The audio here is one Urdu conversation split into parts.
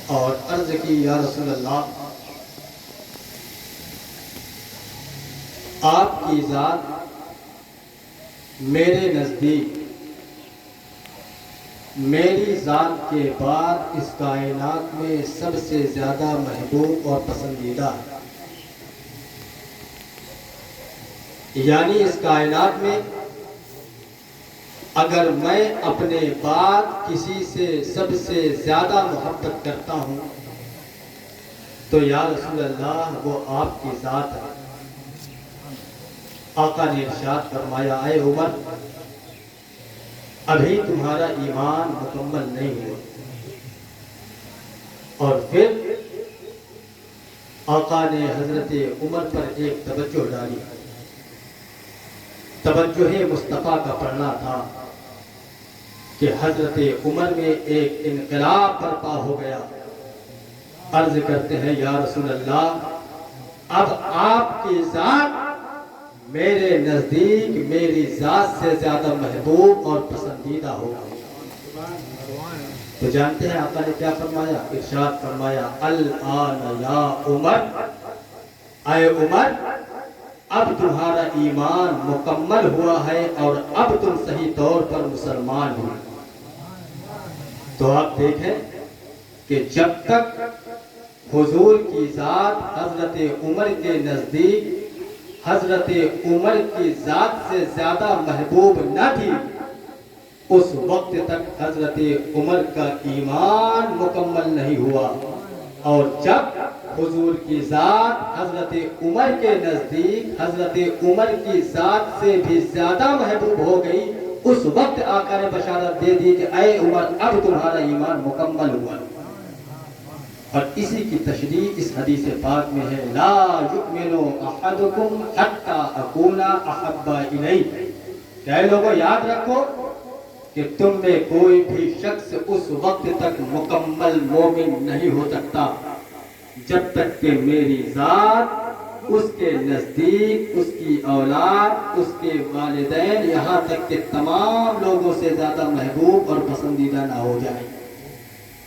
اور عرض کی یا رسول اللہ، آپ کی ذات میرے نزدیک میری ذات کے بعد اس کائنات میں سب سے زیادہ محبوب اور پسندیدہ ہے۔ یعنی اس کائنات میں اگر میں اپنے بعد کسی سے سب سے زیادہ محبت کرتا ہوں تو یا رسول اللہ وہ آپ کی ذات ہے۔ آقا نے ارشاد فرمایا، اے عمر، ابھی تمہارا ایمان مکمل نہیں ہوا۔ اور پھر آقا نے حضرت عمر پر ایک توجہ ڈالی۔ توجہ مصطفیٰ کا پڑھنا تھا کہ حضرت عمر میں ایک انقلاب برپا ہو گیا۔ عرض کرتے ہیں، یا رسول اللہ، اب آپ کی ذات میرے نزدیک میری ذات سے زیادہ محبوب اور پسندیدہ ہو گئی۔ تو جانتے ہیں آقا نے کیا فرمایا؟ ارشاد فرمایا، الآن یا عمر، اے عمر، اب تمہارا ایمان مکمل ہوا ہے اور اب تم صحیح طور پر مسلمان ہو۔ تو آپ دیکھیں کہ جب تک حضور کی ذات حضرت عمر کے نزدیک حضرت عمر کی ذات سے زیادہ محبوب نہ تھی، اس وقت تک حضرت عمر کا ایمان مکمل نہیں ہوا۔ اور جب حضور کی ذات حضرت عمر کے نزدیک حضرت عمر کی ذات سے بھی زیادہ محبوب ہو گئی، اس وقت آقا نے بشارت دے دی کہ اے عمر، اب تمہارا ایمان مکمل ہوا۔ اور اسی کی تشریح اس حدیث پاک میں ہے، لا یؤمن احدکم حتی اکون احب الیہ، کہ اے لوگوں یاد رکھو کہ تم میں کوئی بھی شخص اس وقت تک مکمل مومن نہیں ہو سکتا جب تک کہ میری ذات اس کے نزدیک اس کی اولاد، اس کے والدین، یہاں تک کہ تمام لوگوں سے زیادہ محبوب اور پسندیدہ نہ ہو جائے۔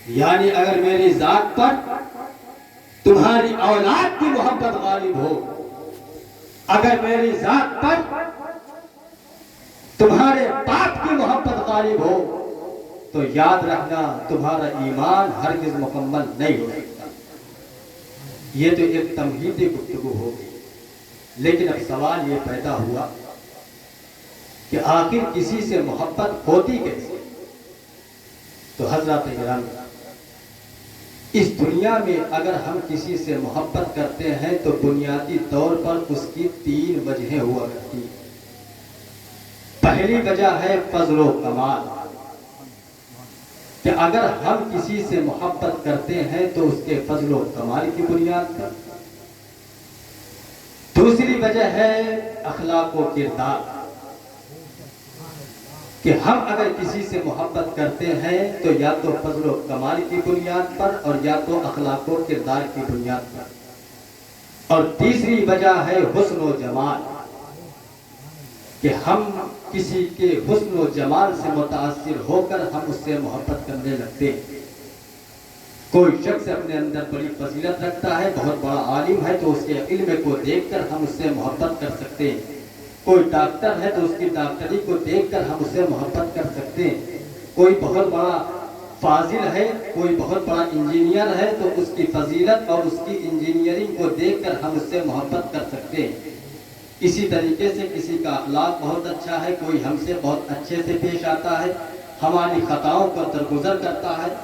یعنی اگر میری ذات پر تمہاری اولاد کی محبت غالب ہو، اگر میری ذات پر تمہارے باپ کی محبت غالب ہو، تو یاد رکھنا تمہارا ایمان ہرگز مکمل نہیں ہو سکتا۔ یہ تو ایک تمہیدی گفتگو ہو گئی، لیکن اب سوال یہ پیدا ہوا کہ آخر کسی سے محبت ہوتی کیسے؟ تو حضرات کرام، اس دنیا میں اگر ہم کسی سے محبت کرتے ہیں تو بنیادی طور پر اس کی تین وجہیں ہوا کرتی ہیں۔ پہلی وجہ ہے فضل و کمال، کہ اگر ہم کسی سے محبت کرتے ہیں تو اس کے فضل و کمال کی بنیاد پر۔ دوسری وجہ ہے اخلاق و کردار، کہ ہم اگر کسی سے محبت کرتے ہیں تو یا تو فضل و کمال کی بنیاد پر اور یا تو اخلاق و کردار کی بنیاد پر۔ اور تیسری وجہ ہے حسن و جمال، کہ ہم کسی کے حسن و جمال سے متاثر ہو کر ہم اس سے محبت کرنے لگتے ہیں۔ کوئی شخص اپنے اندر بڑی فضیلت رکھتا ہے، بہت بڑا عالم ہے، تو اس کے علم کو دیکھ کر ہم اس سے محبت کر سکتے ہیں۔ کوئی ڈاکٹر ہے تو اس کی ڈاکٹری کو دیکھ کر ہم اس سے محبت کر سکتے ہیں۔ کوئی بہت بڑا فاضل ہے، کوئی بہت بڑا انجینئر ہے، تو اس کی فضیلت اور اس کی انجینئرنگ کو دیکھ کر ہم اس سے محبت کر سکتے ہیں۔ اسی طریقے سے کسی کا اخلاق بہت اچھا ہے، کوئی ہم سے بہت اچھے سے پیش آتا ہے، ہماری خطاؤں کو درگزر کرتا ہے،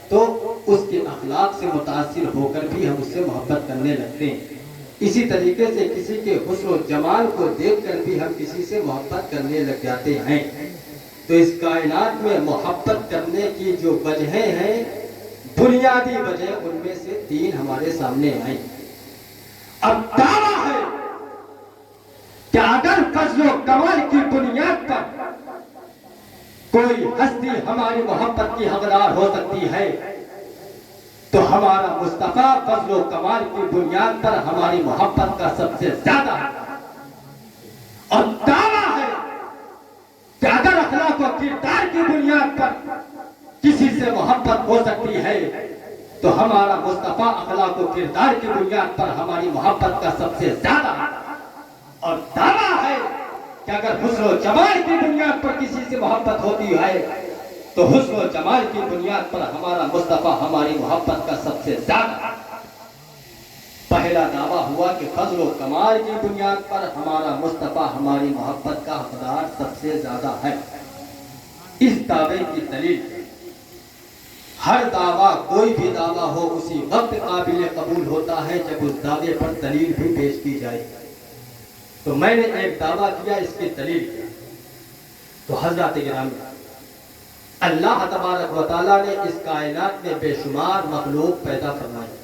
تو اس کے اخلاق سے متاثر ہو کر بھی ہم اس سے محبت کرنے لگتے ہیں۔ اسی طریقے سے کسی کے حسن و جمال کو دیکھ کر بھی ہم کسی سے محبت کرنے لگ جاتے ہیں۔ تو اس کائنات میں محبت کرنے کی جو وجہیں ہیں، بنیادی وجہ ان میں سے تین ہمارے سامنے آئیں۔ اب دعویٰ ہے کہ اگر فضل و کمال کی بنیاد پر کوئی ہستی ہماری محبت کی حقدار ہو سکتی ہے تو ہمارا مصطفیٰ فضل و کمال کی بنیاد پر ہماری محبت کا سب سے زیادہ ہے۔ اور دعویٰ ہے کہ اگر اخلاق و کردار کی بنیاد پر کسی سے محبت ہو سکتی ہے تو ہمارا مصطفیٰ اخلاق و کردار کی بنیاد پر ہماری محبت کا سب سے زیادہ اور دعویٰ ہے کہ اگر حسن و جمال کی بنیاد پر کسی سے محبت ہوتی ہے تو حسن و جمال کی بنیاد پر ہمارا مصطفیٰ ہماری محبت کا سب سے زیادہ۔ پہلا دعویٰ ہوا کہ فضل و کمال کی بنیاد پر ہمارا مصطفیٰ ہماری محبت کا حقدار سب سے زیادہ ہے۔ اس دعوے کی دلیل، ہر دعویٰ کوئی بھی دعویٰ ہو اسی وقت قابل قبول ہوتا ہے جب اس دعوے پر دلیل بھی پیش کی جائے۔ تو میں نے ایک دعویٰ کیا، اس کی دلیل کیا، تو حضرات گرامی اللہ تبارک و تعالیٰ نے اس کائنات میں بے شمار مخلوق پیدا فرمائے،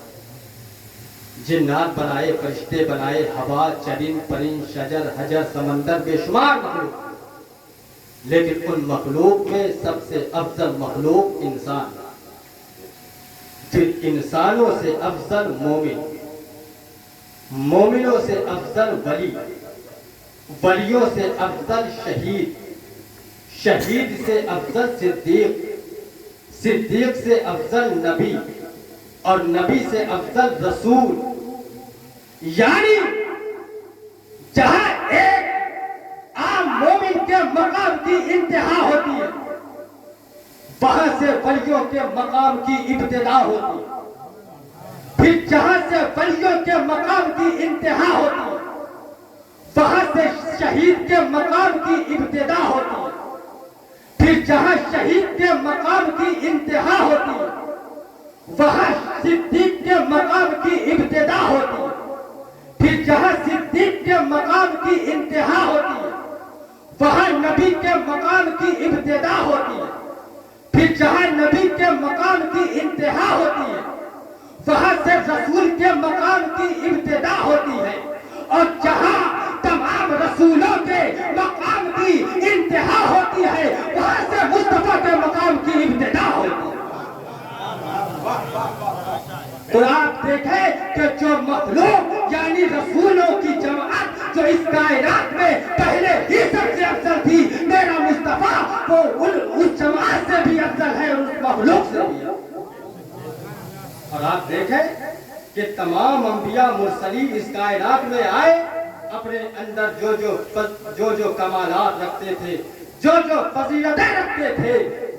جنات بنائے، فرشتے بنائے، ہوا، چرند، پرند، شجر، حجر، سمندر، بے شمار مخلوق، لیکن ان مخلوق میں سب سے افضل مخلوق انسان، پھر انسانوں سے افضل مومن، مومنوں سے افضل ولی، ولیوں سے افضل شہید، شہید سے افضل صدیق، صدیق سے افضل نبی، اور نبی سے افضل رسول۔ یعنی جہاں ایک عام مومن کے مقام کی انتہا ہوتی ہے وہاں سے ولیوں کے مقام کی ابتدا ہوتی ہے، پھر جہاں سے ولیوں کے مقام کی انتہا ہوتی ہے وہاں سے شہید کے مقام کی ابتدا ہوتی ہے، پھر جہاں شہید کے مقام کی انتہا ہوتی ہے وہاں صدیق کے مقام کی ابتدا ہوتی ہے، پھر جہاں صدیق کے مقام کی انتہا ہوتی ہے وہاں نبی کے مقام کی ابتدا ہوتی ہے، پھر جہاں نبی کے مقام کی انتہا ہوتی ہے وہاں سے رسول کے مقام کی ابتدا ہوتی ہے، اور جہاں تمام رسولوں کے مقام کی انتہا ہوتی ہے وہاں سے مصطفیٰ کے مقام کی ابتدا ہوتی ہے۔ تو آپ دیکھیں کہ جو مخلوق یعنی رسولوں کی جماعت جو اس کائنات میں پہلے ہی سب سے افضل تھی، میرا مصطفیٰ وہ اس جماعت سے بھی افضل ہے اور اس مخلوق سے بھی افضل۔ اور آپ دیکھیں کہ تمام انبیاء مرسلین اس کائنات میں آئے، اپنے اندر جو کمالات رکھتے تھے، جو فضیلتیں رکھتے تھے،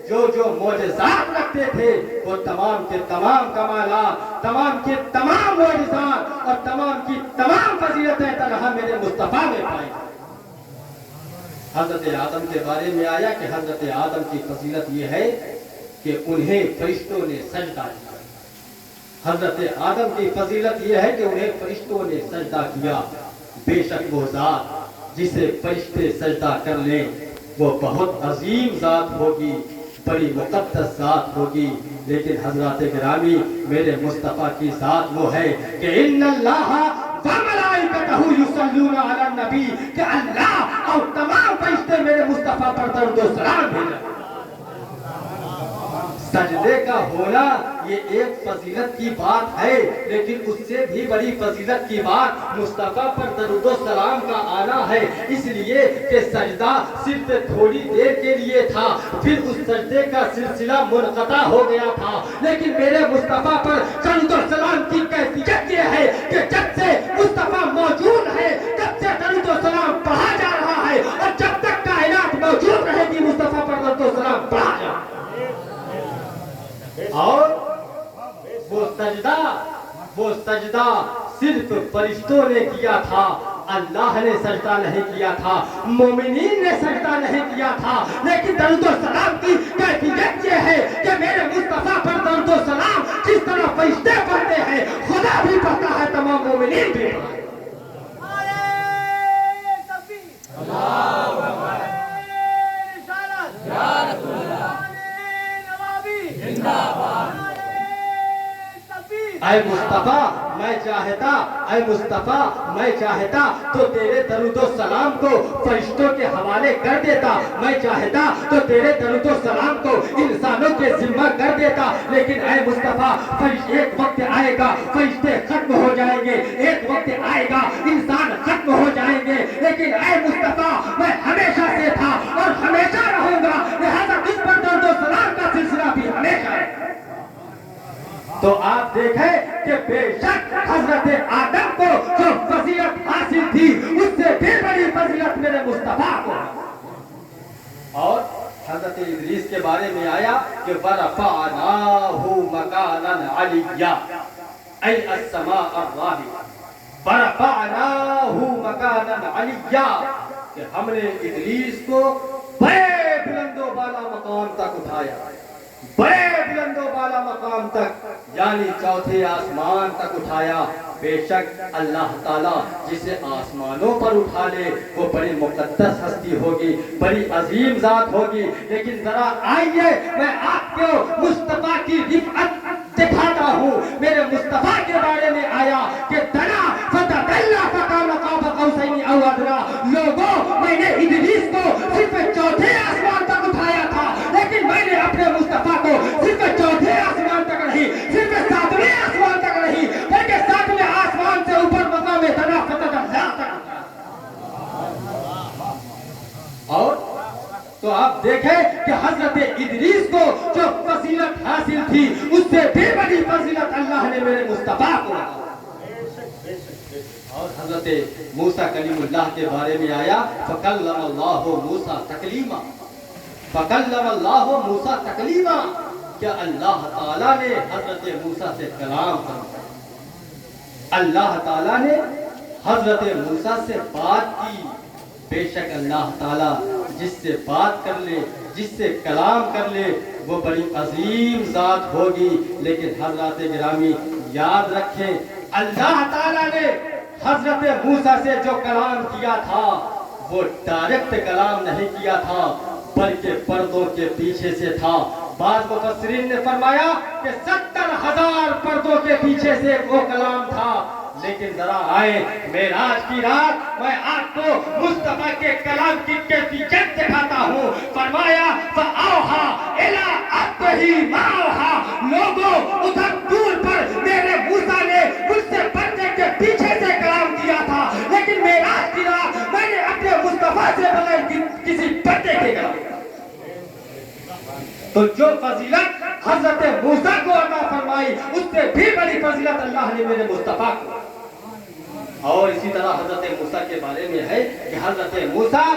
جو معجزات رکھتے تھے، وہ تمام کے تمام کمالات، تمام کے تمام معجزات اور تمام کی تمام فضیلتیں تنہا میرے مصطفیٰ میں پائی۔ حضرت آدم کے بارے میں آیا کہ حضرت آدم کی فضیلت یہ ہے کہ انہیں فرشتوں نے سجدہ کیا۔ حضرت آدم کی فضیلت یہ ہے کہ انہیں فرشتوں نے سجدہ کیا۔ بے شک وہ ذات جسے فرشتے سجدہ کر لیں وہ بہت عظیم ذات ہوگی، بڑی مقدس ذات ہوگی، لیکن حضرات گرامی میرے مصطفیٰ کی ذات وہ ہے کہ ان اللہ وملائکتہ یصلون علی النبی، کہ اللہ اور تمام فرشتے میرے مصطفیٰ پر درود و سلام بھیجیں۔ سجدے کا ہونا یہ ایک فضیلت کی بات ہے، لیکن اس سے بھی بڑی فضیلت کی بات مصطفیٰ پر درود و سلام کا آنا ہے، اس لیے کہ سجدہ صرف تھوڑی دیر کے لیے تھا، پھر اس سجدے کا سلسلہ منقطع ہو گیا تھا، لیکن میرے مصطفیٰ پر درود و سلام کی کیفیت یہ ہے کہ جب سے مصطفیٰ موجود ہے تب سے درود و سلام پڑھا جا رہا ہے، اور جب تک کائنات موجود رہے گی مصطفیٰ پر درود و سلام پڑھا جا رہا ہے۔ اور وہ سجدہ صرف فرشتوں نے کیا تھا، اللہ نے سجدہ نہیں کیا تھا، مومنین نے سجدہ نہیں کیا تھا، لیکن درود و سلام کی کیفیت یہ ہے کہ میرے مصطفیٰ پر درود و سلام جس طرح فرشتے پڑھتے ہیں خدا بھی پڑھتا ہے، تمام مومنین بھی پڑھتے ہیں۔ اے مصطفیٰ میں چاہتا، اے مصطفیٰ میں چاہتا تو تیرے درود و سلام کو فرشتوں کے حوالے کر دیتا، میں چاہتا تو تیرے درود و سلام کو انسانوں کے ذمہ کر دیتا، لیکن اے مصطفیٰ ایک وقت آئے گا فرشتے ختم ہو جائیں گے، ایک وقت آئے گا انسان ختم ہو جائیں گے، لیکن اے مصطفیٰ میں ہمیشہ سے تھا اور ہمیشہ رہوں گا، لہذا اس پر درود و سلام کا سلسلہ بھی شک تو آپ دیکھیں کہ بے شک حضرت آدم کو جو فضیلت حاصل تھی اس سے بھی بڑی فضیلت میرے مصطفیٰ کو. اور حضرت ادریس کے بارے میں آیا کہ وَرَفَعْنَاهُ مَكَانًا عَلِيًّا أي السماء الراهية وَرَفَعْنَاهُ مَكَانًا عَلِيًّا کہ ہم نے ادریس کو بڑے بلند و بالا مقام تک اٹھایا, بڑے بلند و بالا مقام تک یعنی چوتھے آسمان تک اٹھایا. بے شک اللہ تعالیٰ جسے آسمانوں پر اٹھا لے وہ بڑی مقدس ہستی ہوگی, بڑی عظیم ذات ہوگی. لیکن ذرا آئیے میں آپ کو مصطفیٰ کی رفعت دکھاتا ہوں. میرے مصطفیٰ کے بارے میں آیا کہ دنا فتدلّا فکان قاب قوسین او ادنیٰ. لوگوں میں نے ادریس کو صرف چوتھے آسمان تک اٹھایا تھا, لیکن میں نے اپنے مصطفیٰ کو صرف چوتھے آسمان تک نہیں, صرف ساتویں آسمان تک نہیں, بلکہ ساتویں آسمان سے اوپر مقام دنا فتدلّا تک. اور تو آپ دیکھیں کہ حضرت ادریس کو جو فضیلت حاصل تھی اس سے بھی بڑی فضیلت اللہ نے میرے مصطفیٰ کو. اور حضرت موسیٰ کلیم اللہ کے بارے میں آیا فَكَلَّمَ اللَّهُ مُوسَىٰ تَكْلِيمًا فَكَلَّمَ اللَّهُ مُوسَىٰ تَكْلِيمًا کہ اللہ تعالیٰ نے حضرت موسیٰ سے کلام فرمایا. اللہ تعالیٰ نے حضرت موسیٰ سے بات کی. بے شک اللہ تعالیٰ جس سے بات کر لے, جس سے کلام کر لے وہ بڑی عظیم ذات ہوگی. لیکن حضرات گرامی یاد رکھیں اللہ تعالیٰ نے حضرت موسیٰ سے جو کلام کیا تھا وہ ڈائریکٹ کلام نہیں کیا تھا بلکہ پردوں کے پیچھے سے تھا. بعض مفسرین نے فرمایا کہ 70,000 پردوں کے پیچھے سے وہ کلام تھا. لیکن ذرا آئے معراج کی رات میں آپ کو مصطفیٰ کے کلام کی کیفیت دکھاتا ہوں. فرمایا فَأَوْحَىٰ إِلَىٰ عَبْدِهِ مَا أَوْحَىٰ. لوگوں ادھر دور پر میرے موسیٰ نے مجھ سے پردے کے پیچھے سے کلام کیا تھا, لیکن معراج کی رات میں نے اپنے مصطفیٰ سے بغیر کسی پردے کے کلام. تو جو فضیلت حضرت موسیٰ کو عطا فرمائی اس سے بھی بڑی فضیلت اللہ نے میرے مصطفیٰ کو. اور اسی طرح حضرت موسیٰ کے بارے میں ہے کہ حضرت موسیٰ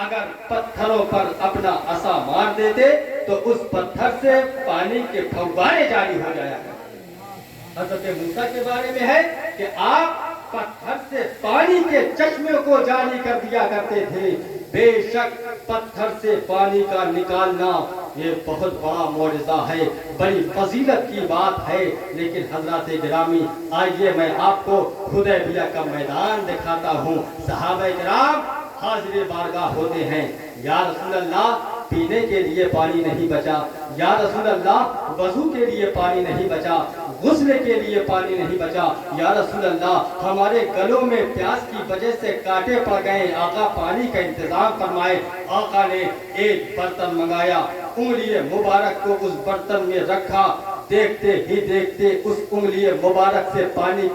اگر پتھروں پر اپنا عصا مار دیتے تو اس پتھر سے پانی کے پھوارے جاری ہو جایا کرتے. حضرت موسیٰ کے بارے میں ہے کہ آپ پتھر سے پانی کے چشمے کو جاری کر دیا کرتے تھے. بے شک پتھر سے پانی کا نکالنا یہ بہت بڑا معجزہ ہے, بڑی فضیلت کی بات ہے. لیکن حضرات گرامی آئیے میں آپ کو حدیبیہ کا میدان دکھاتا ہوں. صحابہ کرام حاضر بارگاہ ہوتے ہیں, یا رسول اللہ پینے کے لیے پانی نہیں بچا, یا رسول اللہ وضو کے لیے پانی نہیں بچا, غسل کے لیے پانی نہیں بچا, یا رسول اللہ ہمارے گلوں میں پیاس کی وجہ سے کانٹے پڑ گئے, آقا پانی کا انتظام فرمائے. آقا نے ایک برتن منگایا, انگلی مبارک کو اس برتن میں رکھا, دیکھتے ہی دیکھتے اس انگلی مبارک سے پانی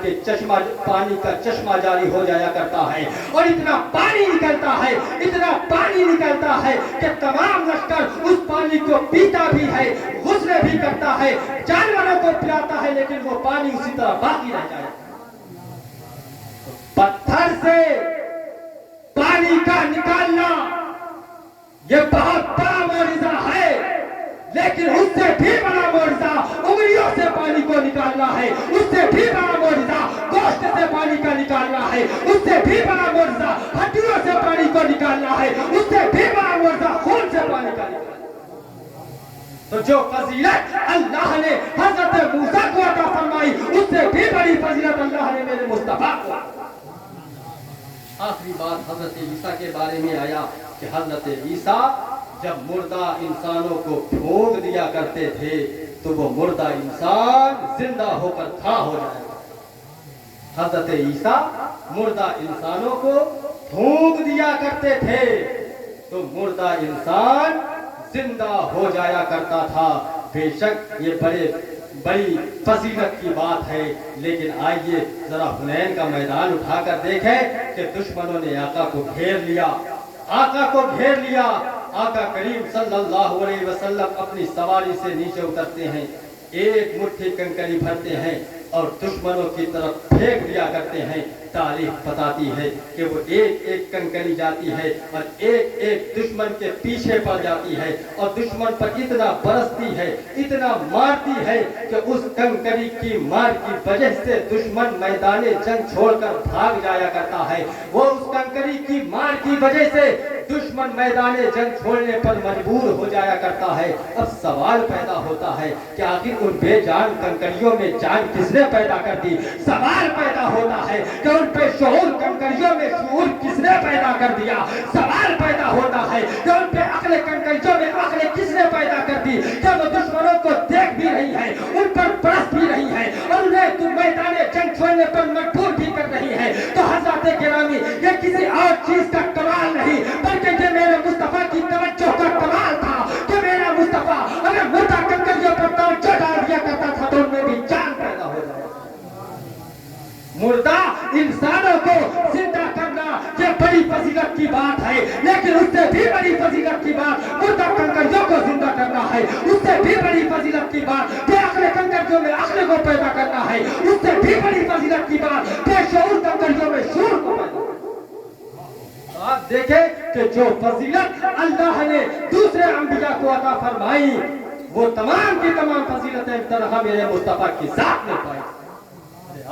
کا چشمہ جاری ہو جایا کرتا ہے, اور اتنا پانی نکلتا ہے, اتنا پانی نکلتا ہے کہ تمام لشکر اس پانی کو پیتا بھی ہے, غسل بھی کرتا ہے, جانوروں کو پلاتا ہے, لیکن وہ پانی اسی طرح باقی رہ جائے. پتھر سے پانی کا نکالنا یہ بہت بڑا معجزہ ہے, لیکن اس سے بھی بڑا معجزہ انگلیوں سے پانی کو نکالنا ہے, اس سے بھی بڑا معجزہ گوشت سے پانی کا نکالنا ہے, اس سے بھی بڑا معجزہ ہڈیوں سے پانی کو نکالنا ہے, اس سے بھی بڑا معجزہ خون سے پانی کا نکالنا ہے. تو جو فضیلت اللہ نے حضرت موسیٰ کو عطا فرمائی اس سے بھی بڑی فضیلت اللہ نے میرے مصطفیٰ کو. آخری بات حضرت عیسیٰ کے بارے میں آیا کہ حضرت عیسیٰ جب مردہ انسانوں کو پھونک دیا کرتے تھے تو وہ مردہ انسان زندہ ہو کر کھڑا ہو جائے گا. حضرت عیسیٰ مردہ انسانوں کو پھونک دیا کرتے تھے تو مردہ انسان زندہ ہو جایا کرتا تھا. بے شک یہ بڑی فضیلت کی بات ہے. لیکن آئیے ذرا حنین کا میدان اٹھا کر دیکھیں کہ دشمنوں نے آقا کو گھیر لیا, آقا کو گھیر لیا. آقا کریم صلی اللہ علیہ وسلم اپنی سواری سے نیچے اترتے ہیں، ایک مٹھی کنکری بھرتے ہیں اور دشمنوں کی طرف پھینک دیا کرتے ہیں۔ تاریخ بتاتی ہے کہ وہ ایک ایک کنکری جاتی ہے اور ایک ایک دشمن کے پیچھے پڑ جاتی ہے اور دشمن پر اتنا برستی ہے، اتنا مارتی ہے کہ اس کنکری کی مار کی وجہ سے دشمن میدان جنگ چھوڑ کر بھاگ جایا کرتا ہے۔ وہ اس کنکری کی مار کی وجہ سے دشمن میدان جنگ چھوڑنے پر مجبور ہو جایا کرتا ہے۔ اب سوال پیدا ہوتا ہے کہ آخر ان بے جان کنکریوں میں جان کس نے پیدا کر دی؟ سوال پیدا ہوتا ہے کہ ان پہ شعور کنکریوں میں شعور کس نے پیدا کر دیا؟ سوال پیدا ہوتا ہے کہ ان پہ عقل کنکریوں میں عقل کس نے پیدا کر دی؟ جب وہ دشمنوں کو دیکھ بھی رہی ہے، ان پر برس بھی رہی ہے اور انہیں تو میدان جنگ چھوڑنے پر مجبور بھی کر رہی ہے، تو حضرات گرامی یہ کسی اور چیز کا کمال نہیں بلکہ یہ میرے مصطفیٰ کی توجہ کا کمال تھا کہ میرا مصطفیٰ اگر مردہ کنکریوں پر توجہ ڈال دیا کرتا تھا تو ان میں بھی جان پیدا ہو جائے۔ مردہ انسانوں کو زندہ کرنا یہ بڑی فضیلت کی بات ہے، لیکن اس سے بھی بڑی فضیلت کی بات مردہ کنکریوں کو زندہ کرنا ہے، اس سے بھی بڑی فضیلت کی بات بے عقل کنکریوں میں عقل کو پیدا کرنا ہے، اس سے بھی بڑی فضیلت کی بات بے شعور کنکریوں میں شعور کو پیدا کرنا ہے۔ آپ دیکھیں کہ جو فضیلت اللہ نے دوسرے انبیاء کو عطا فرمائی وہ تمام کی تمام فضیلتیں طرح میرے مصطفیٰ کی ذات نے پائی۔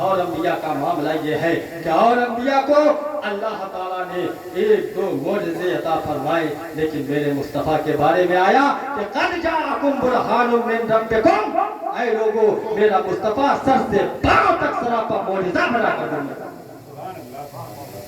اور انبیاء کا معاملہ یہ ہے کہ اور انبیاء کو اللہ تعالیٰ نے ایک دو معجزے عطا فرمائے، لیکن میرے مصطفیٰ کے بارے میں آیا کہ قد جاءکم برہان من ربکم، اے لوگو میرا مصطفیٰ سر سے پاؤں تک سراپا معجزہ بنا کر دیا۔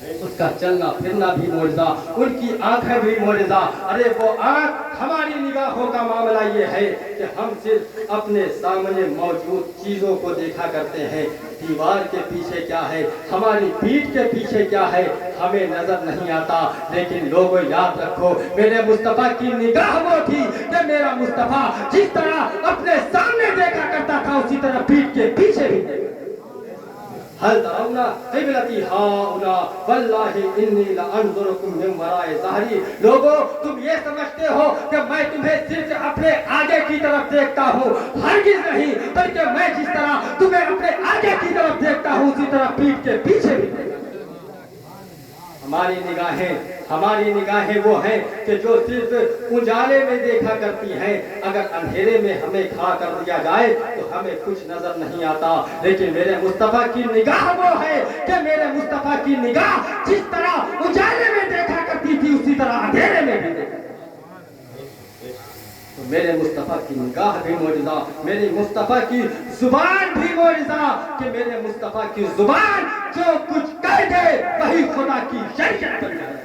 اس کا چلنا پھرنا بھی معجزہ، ان کی آنکھیں بھی معجزہ۔ ارے وہ آنکھ ہماری نگاہوں کا معاملہ یہ ہے کہ ہم صرف اپنے سامنے موجود چیزوں کو دیکھا کرتے ہیں، دیوار کے پیچھے کیا ہے، ہماری پیٹھ کے پیچھے کیا ہے ہمیں نظر نہیں آتا۔ لیکن لوگوں یاد رکھو میرے مصطفیٰ کی نگاہ وہ تھی کہ میرا مصطفیٰ جس طرح اپنے سامنے دیکھا کرتا تھا اسی طرح پیٹھ کے پیچھے بھی دیکھا۔ هل ترون قبلتی ہاؤنا واللہ انی لانظرکم من وراء ظہری، لوگوں تم یہ سمجھتے ہو کہ میں تمہیں صرف اپنے آگے کی طرف دیکھتا ہوں، ہرگز نہیں، بلکہ میں جس طرح تمہیں اپنے آگے کی طرف دیکھتا ہوں اسی طرح پیٹھ کے پیچھے بھی دیکھتا ہوں۔ ہماری نگاہیں وہ ہیں کہ جو صرف اجالے میں دیکھا کرتی ہیں، اگر اندھیرے میں ہمیں کھڑا کر دیا جائے تو ہمیں کچھ نظر نہیں آتا۔ لیکن میرے مصطفیٰ کی نگاہ وہ ہے کہ میرے مصطفیٰ کی نگاہ جس طرح اجالے میں دیکھا کرتی تھی اسی طرح اندھیرے میں بھی دیکھا۔ تو میرے مصطفیٰ کی نگاہ بھی معجزہ، میرے مصطفیٰ کی زبان بھی معجزہ کہ میرے مصطفیٰ کی زبان جو کچھ کہہ دے وہی خدا کی شریعت بن جائے،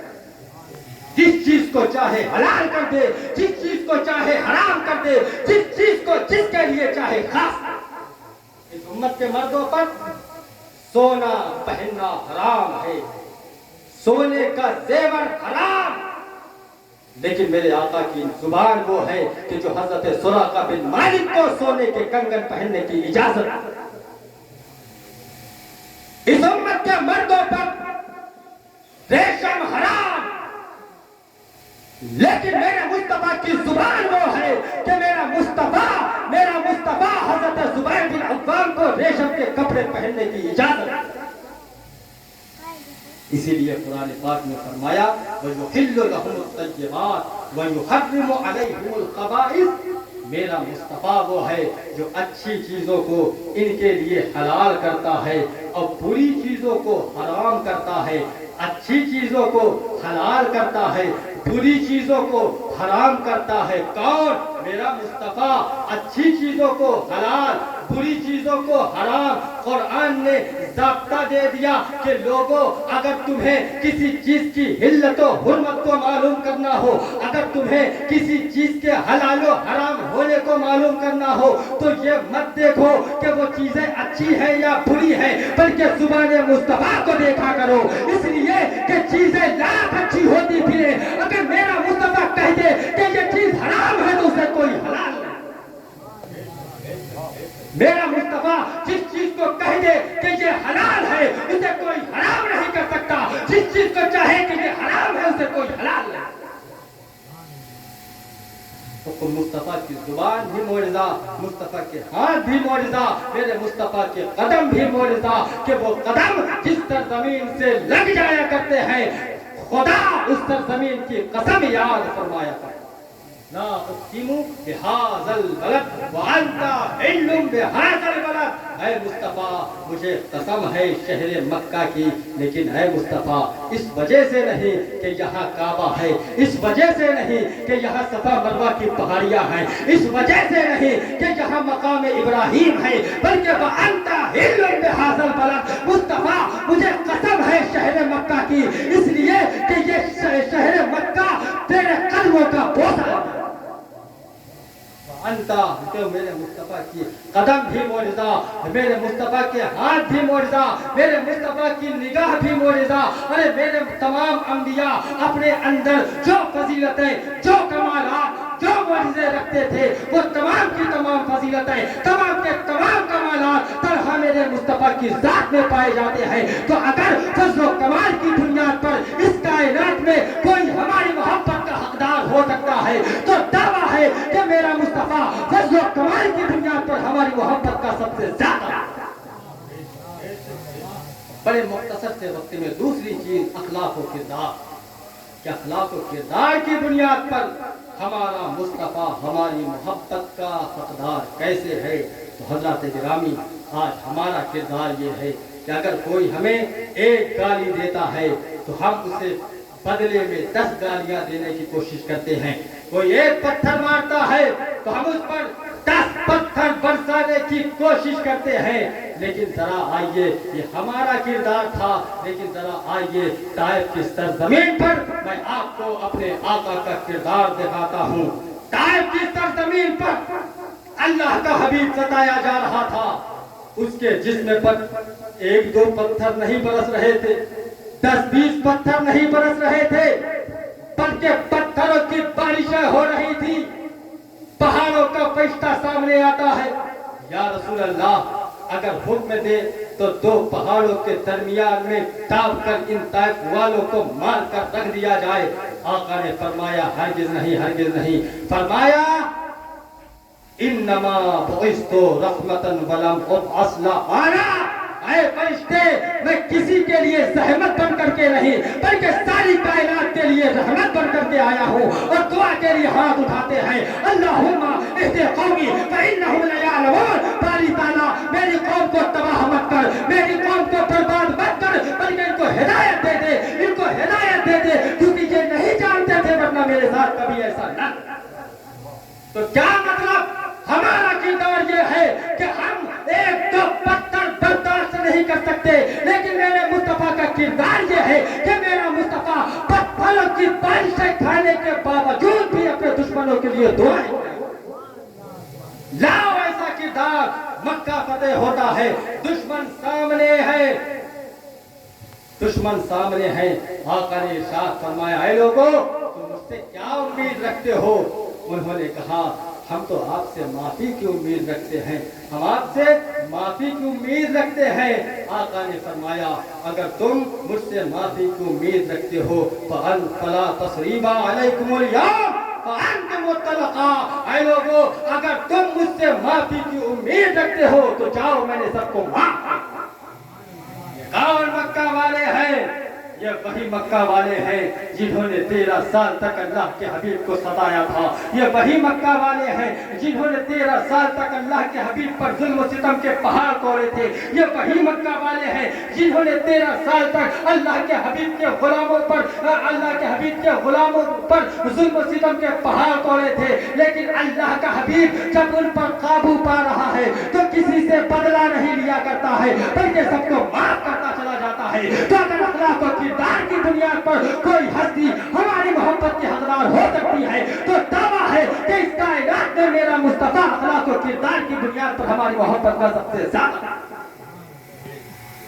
جس چیز کو چاہے حلال کر دے، جس چیز کو چاہے حرام کر دے، جس چیز کو جس کے لیے چاہے خاص۔ اس امت کے مردوں پر سونا پہننا حرام ہے، سونے کا زیور حرام، لیکن میرے آقا کی زبان وہ ہے کہ جو حضرت سراقہ بن مالک کو سونے کے کنگن پہننے کی اجازت۔ اس امت کے مردوں پر ریشم حرام، لیکن میرے مصطفیٰ کی زبان وہ ہے کہ میرا مصطفیٰ حضرت زبیر بن عوام کو ریشم کے کپڑے پہننے کی اجازت۔ اسی لیے قرآن پاک میں فرمایا وَيُحِلُّ لَهُمُ الطَّيِّبَاتِ وَيُحَرِّمُ عَلَيْهِمُ الْخَبَائِثَ، میرا مصطفیٰ وہ ہے جو اچھی چیزوں کو ان کے لیے حلال کرتا ہے اور بری چیزوں کو حرام کرتا ہے، اچھی چیزوں کو حلال کرتا ہے، بری چیزوں کو حرام کرتا ہے۔ کون؟ میرا مصطفیٰ۔ اچھی چیزوں کو حلال، بری چیزوں کو حرام۔ قرآن نے ضابطہ دے دیا کہ لوگوں اگر تمہیں کسی چیز کی حلت و حرمت کو معلوم کرنا ہو، اگر تمہیں کسی چیز کے حلال و حرام ہونے کو معلوم کرنا ہو تو یہ مت دیکھو کہ وہ چیزیں اچھی ہیں یا بری ہیں، بلکہ زبان مصطفیٰ کو دیکھا کرو، اس لیے کہ چیزیں لاکھ اچھی ہوتی پھرے، اگر میرا مصطفیٰ کہہ دے کہ یہ چیز حرام ہے تو اسے کوئی حلال نہیں۔ میرا مصطفیٰ جس چیز کو کہہ دے کہ یہ حلال ہے اسے کوئی حرام نہیں کر سکتا، جس چیز کو چاہے کہ یہ حرام ہے اسے کوئی حلال نہیں۔ تو مصطفیٰ کی زبان بھی معجزہ، مصطفیٰ کے ہاتھ بھی معجزہ، میرے مصطفیٰ کے قدم بھی معجزہ، کہ وہ قدم جس سرزمین سے لگ جایا کرتے ہیں خدا اس سرزمین کی قسم یاد فرمایا کرتا لا اقسم بهذا البلد وانت حل بهذا البلد، اے مصطفیٰ مجھے قسم ہے شہر مکہ کی، لیکن اے مصطفیٰ اس وجہ سے نہیں کہ یہاں کعبہ ہے، اس وجہ سے نہیں کہ یہاں صفا مروہ کی پہاڑیاں ہیں، اس وجہ سے نہیں کہ یہاں مقام ابراہیم ہے، بلکہ وانت حل بهذا البلد، مصطفیٰ مجھے قسم ہے شہر مکہ کی، اس لیے کہ یہ شہر مکہ تیرے قدموں کا بوسہ ہے۔ انتا کہ میرے مصطفیٰ کی قدم بھی معجزہ، میرے مصطفیٰ کے ہاتھ بھی معجزہ، میرے مصطفیٰ کی نگاہ بھی معجزہ، ارے میرے تمام انبیاء اپنے اندر جو فضیلتیں، جو کمالات، جو معجزے رکھتے تھے وہ تمام کی تمام فضیلتیں، تمام کے تمام کمالات طرح میرے مصطفیٰ کی ذات میں پائے جاتے ہیں۔ تو اگر فضل و کمال کی بنیاد پر اس کائنات میں کوئی ہماری محبت کا حقدار ہو سکتا ہے تو دعویٰ ہے کہ میرا مصطفیٰ فضل و کمال کی بنیاد پر ہماری محبت کا سب سے زیادہ۔ بڑے مختصر سے وقت میں دوسری چیز اخلاق و کردار، کہ اخلاق و کردار کی بنیاد پر ہمارا مصطفیٰ ہماری محبت کا حقدار کیسے ہے۔ تو حضرات گرامی آج ہمارا کردار یہ ہے کہ اگر کوئی ہمیں ایک گالی دیتا ہے تو ہم اسے بدلے میں 10 گالیاں دینے کی کوشش کرتے ہیں، کوئی ایک پتھر مارتا ہے تو ہم اس پر 10 پتھر برسانے کی کوشش کرتے ہیں۔ لیکن ذرا آئیے، یہ ہمارا کردار تھا، لیکن ذرا آئیے طائف کی سرزمین پر میں آپ کو اپنے آقا کا کردار دکھاتا ہوں۔ طائف کی سرزمین پر اللہ کا حبیب ستایا جا رہا تھا، اس کے جسم پر 1-2 پتھر نہیں برس رہے تھے، 10-20 پتھر نہیں برس رہے تھے، بلکہ پتھروں کی بارشیں ہو رہی تھی، پہاڑوں کا فرشتہ سامنے آتا ہے، یا رسول اللہ اگر حکم دے تو 2 پہاڑوں کے درمیان میں داب کر ان طائف والوں کو مار کر رکھ دیا جائے۔ آقا نے فرمایا ہرگز نہیں، ہرگز نہیں، فرمایا انما بعثت رحمتا ولم ابعث لعانا، اے فرشتے میں کسی کے لیے زحمت بن کر کے نہیں بلکہ ساری کائنات کے لیے رحمت بن کر کے آیا ہوں، اور دعا کے لیے ہاتھ اٹھاتے ہیں اللہم اہد قومی فانہم لا یعلمون، باری تعالیٰ میری قوم کو تباہ مت کر، میری قوم کو برباد مت کر، بلکہ ان کو ہدایت دے دے، ان کو ہدایت دے دے، کیونکہ یہ نہیں جانتے تھے ورنہ میرے ساتھ کبھی ایسا نہ۔ تو کیا مطلب ہمارا کردار یہ ہے کہ ہم 1-2 پتھر برداشت نہیں کر سکتے، لیکن میرے مصطفیٰ کا کردار یہ ہے کہ میرا مصطفیٰ پتھروں کی بارشیں کھانے کے باوجود بھی اپنے دشمنوں کے لیے دعائیں لاؤ۔ ایسا کردار مکہ فتح ہوتا ہے، دشمن سامنے ہے، دشمن سامنے ہے، آقا نے ارشاد فرمایا اے لوگو تم مجھ سے کیا امید رکھتے ہو؟ انہوں نے کہا ہم تو آپ سے معافی کی امید رکھتے ہیں، ہم آپ سے معافی کی امید رکھتے ہیں۔ آقا نے فرمایا اگر تم مجھ سے معافی کی امید رکھتے ہو فَلَا تَصْرِيبَ عَلَيْكُمُ الْيَوْمَ فَأَنْتُمُ الطُّلَقَاءُ، اے لوگو اگر تم مجھ سے معافی کی امید رکھتے ہو تو جاؤ میں نے سب کو معاف کر۔ یہ کون مکہ والے ہیں؟ یہ وہی مکہ والے ہیں جنہوں نے 13 سال تک اللہ کے حبیب کو ستایا تھا، یہ وہی مکہ والے ہیں جنہوں نے 13 سال تک اللہ کے حبیب پر ظلم و ستم کے پہاڑ توڑے تھے، یہ وہی مکہ والے ہیں جنہوں نے 13 سال تک اللہ کے حبیب کے غلاموں پر، اللہ کے حبیب کے غلاموں پر ظلم و ستم کے پہاڑ توڑے تھے، لیکن اللہ کا حبیب جب ان پر قابو پا رہا ہے تو کسی سے بدلہ نہیں لیا کرتا ہے بلکہ سب کو معاف کرتا چلا جاتا ہے۔ تو اگر اخلاق و کردار کی بنیاد پر کوئی ہستی ہماری محبت کی حقدار ہو سکتی ہے تو دعویٰ ہے کہ اس کائنات میں میرا مصطفیٰ اخلاق و کردار کی بنیاد پر ہماری محبت کا سب سے زیادہ۔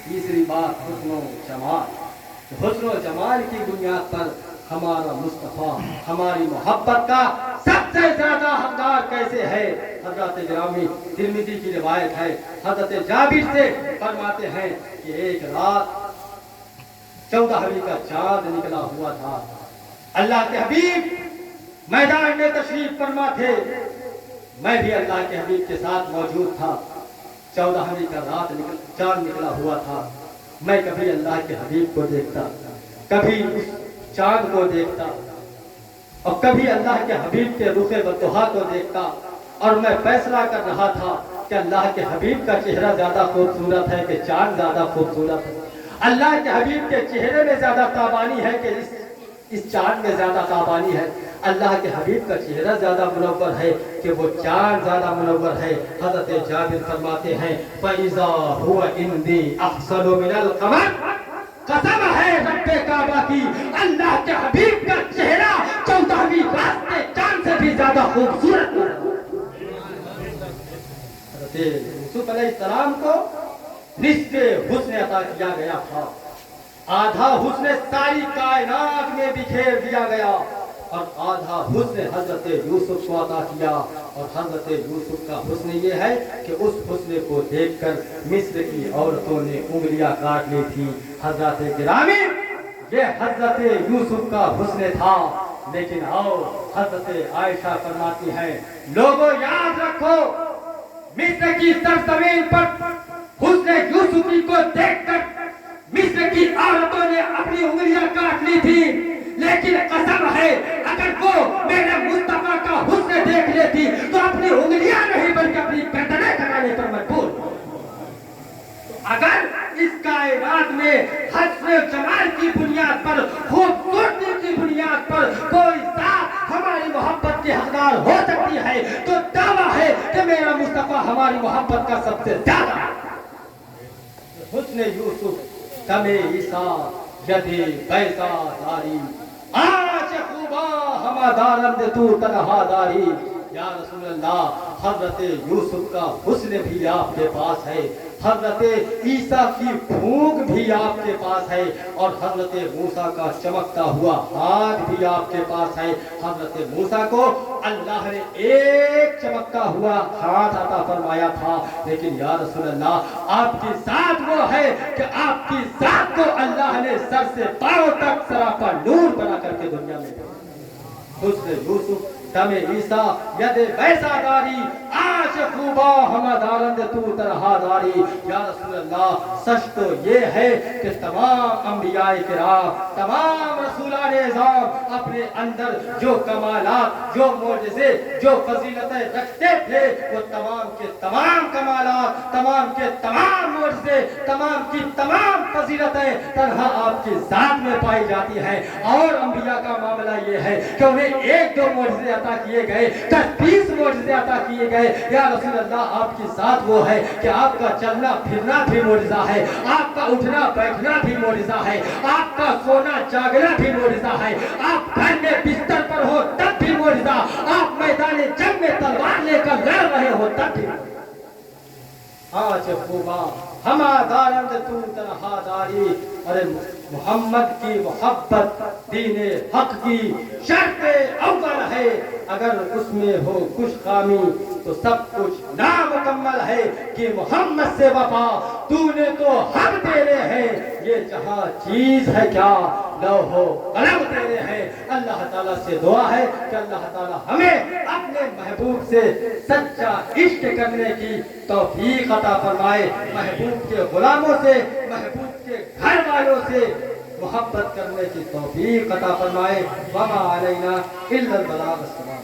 تیسری بات حسن و جمال، حسن و جمال کی بنیاد پر ہمارا مصطفیٰ ہماری محبت کا سب سے زیادہ حقدار کیسے ہے؟ حضرت گرامی ترمذی کی روایت ہے، حضرت جابر سے فرماتے ہیں کہ ایک رات 14ویں کا چاند نکلا ہوا تھا، اللہ کے حبیب میدان میں تشریف فرما تھے، میں بھی اللہ کے حبیب کے ساتھ موجود تھا۔ 14ویں کا رات چاند نکلا ہوا تھا، میں کبھی اللہ کے حبیب کو دیکھتا، کبھی اس چاند کو دیکھتا، اور کبھی اللہ کے حبیب کے رخ بطحا کو دیکھتا، اور میں فیصلہ کر رہا تھا کہ اللہ کے حبیب کا چہرہ زیادہ خوبصورت ہے کہ چاند زیادہ خوبصورت ہے، اللہ کے حبیب کے چہرے میں زیادہ تابانی ہے کہ اس چاند میں زیادہ تابانی ہے، اللہ کے حبیب کا چہرہ زیادہ منور ہے کہ وہ چاند زیادہ منور ہے۔ حضرت جابر فرماتے ہیں فَإِذَا هُوَ عِنْدِي أَحْسَنُ مِنَ الْقَمَرِ، قسم ہے رب کعبہ کی، اللہ کے حبیب کا چہرہ 14ویں رات کے چاند سے بھی زیادہ خوبصورت ہے۔ حضرت یوسف علیہ السلام کو نصف حسن عطا کیا گیا تھا، آدھا حسن ساری کائنات میں بکھیر دیا گیا، اور آدھا حسن حضرت یوسف کو عطا کیا، اور حضرت یوسف کا حسن یہ ہے کہ اس حسن کو دیکھ کر مصر کی عورتوں نے انگلیاں کاٹ لی تھی۔ حضرت گرامی، یہ حضرت یوسف کا حسن تھا، لیکن اور حضرت عائشہ فرماتی ہیں لوگوں یاد رکھو، مصر کی سرزمین پر حسن یوسفی کو دیکھ کر مصر کی عورتوں نے اپنی انگلیاں کاٹ لی تھی، لیکن قسم ہے اگر وہ میرے مصطفیٰ کا حسن دیکھ لیتی تو اپنی انگلیاں نہیں بلکہ اپنی گردنیں کٹانے پر مجبور۔ اگر اس کائنات میں حسن و جمال کی بنیاد پر، خوبصورتی کی بنیاد پر کوئی ذات ہماری محبت کی حقدار ہو سکتی ہے تو دعویٰ ہے کہ میرا مصطفیٰ ہماری محبت کا سب سے زیادہ۔ حسن یوسف دم عیسیٰ ید بیضا داری، آج خوبا ہما دارند تو تنہا داری۔ یا رسول اللہ، حضرت یوسف کا حسن بھی آپ کے پاس ہے، حضرت عیسیٰ کی پھونک بھی آپ کے پاس ہے، اور حضرت موسیٰ کا چمکتا ہوا ہاتھ بھی آپ کے پاس ہے۔ حضرت موسیٰ کو اللہ نے ایک چمکتا ہوا ہاتھ عطا فرمایا تھا، لیکن یا رسول اللہ آپ کی ذات وہ ہے کہ آپ کی ذات کو اللہ نے سر سے پاؤں تک سراپا نور بنا کر کے دنیا میں بھیجا۔ حسن یوسف دم عیسیٰ ید بیضا داری، آج خوبا ہما دارند تو تنہا داری۔ یا رسول اللہ، سچ تو یہ ہے کہ تمام انبیاء کرام، تمام رسولان اعظام اپنے اندر جو کمالات، جو معجزے، جو فضیلتیں رکھتے تھے، وہ تمام کے تمام کمالات، تمام کے تمام معجزے، تمام کی تمام فضیلتیں تنہا آپ کی ذات میں پائی جاتی ہیں۔ اور انبیاء کا معاملہ یہ ہے کہ انہیں ایک دو معجزے عطا کیے گئے، 10-20 معجزے عطا کیے گئے۔ یا رسول اللہ، آپ کی ذات وہ ہے کہ آپ کا چلنا پھرنا بھی معجزہ ہے، آپ کا اٹھنا بیٹھنا بھی معجزہ ہے، آپ کا سونا جاگنا بھی معجزہ ہے، آپ گھر میں بستر پر ہو تب بھی معجزہ، آپ میدان جنگ میں تلوار لے کر لڑ رہے ہو تب بھی۔ آج خوبا ہما دارند تو تنہا داری، ارے محمد کی محبت دین حق کی شرط اول ہے، اگر اس میں ہو کچھ خامی تو سب کچھ نامکمل ہے۔ کہ محمد سے وفا تو نے تو ہم تیرے ہیں، یہ جہاں چیز ہے کیا لوح و قلم تیرے ہیں۔ اللہ تعالیٰ سے دعا ہے کہ اللہ تعالیٰ ہمیں اپنے محبوب سے سچا عشق کرنے کی توفیق عطا فرمائے، محبوب کے غلاموں سے، محبوب کے گھر والوں سے محبت کرنے کی توفیق عطا فرمائے۔ وما علینا الا البلاغ السلام۔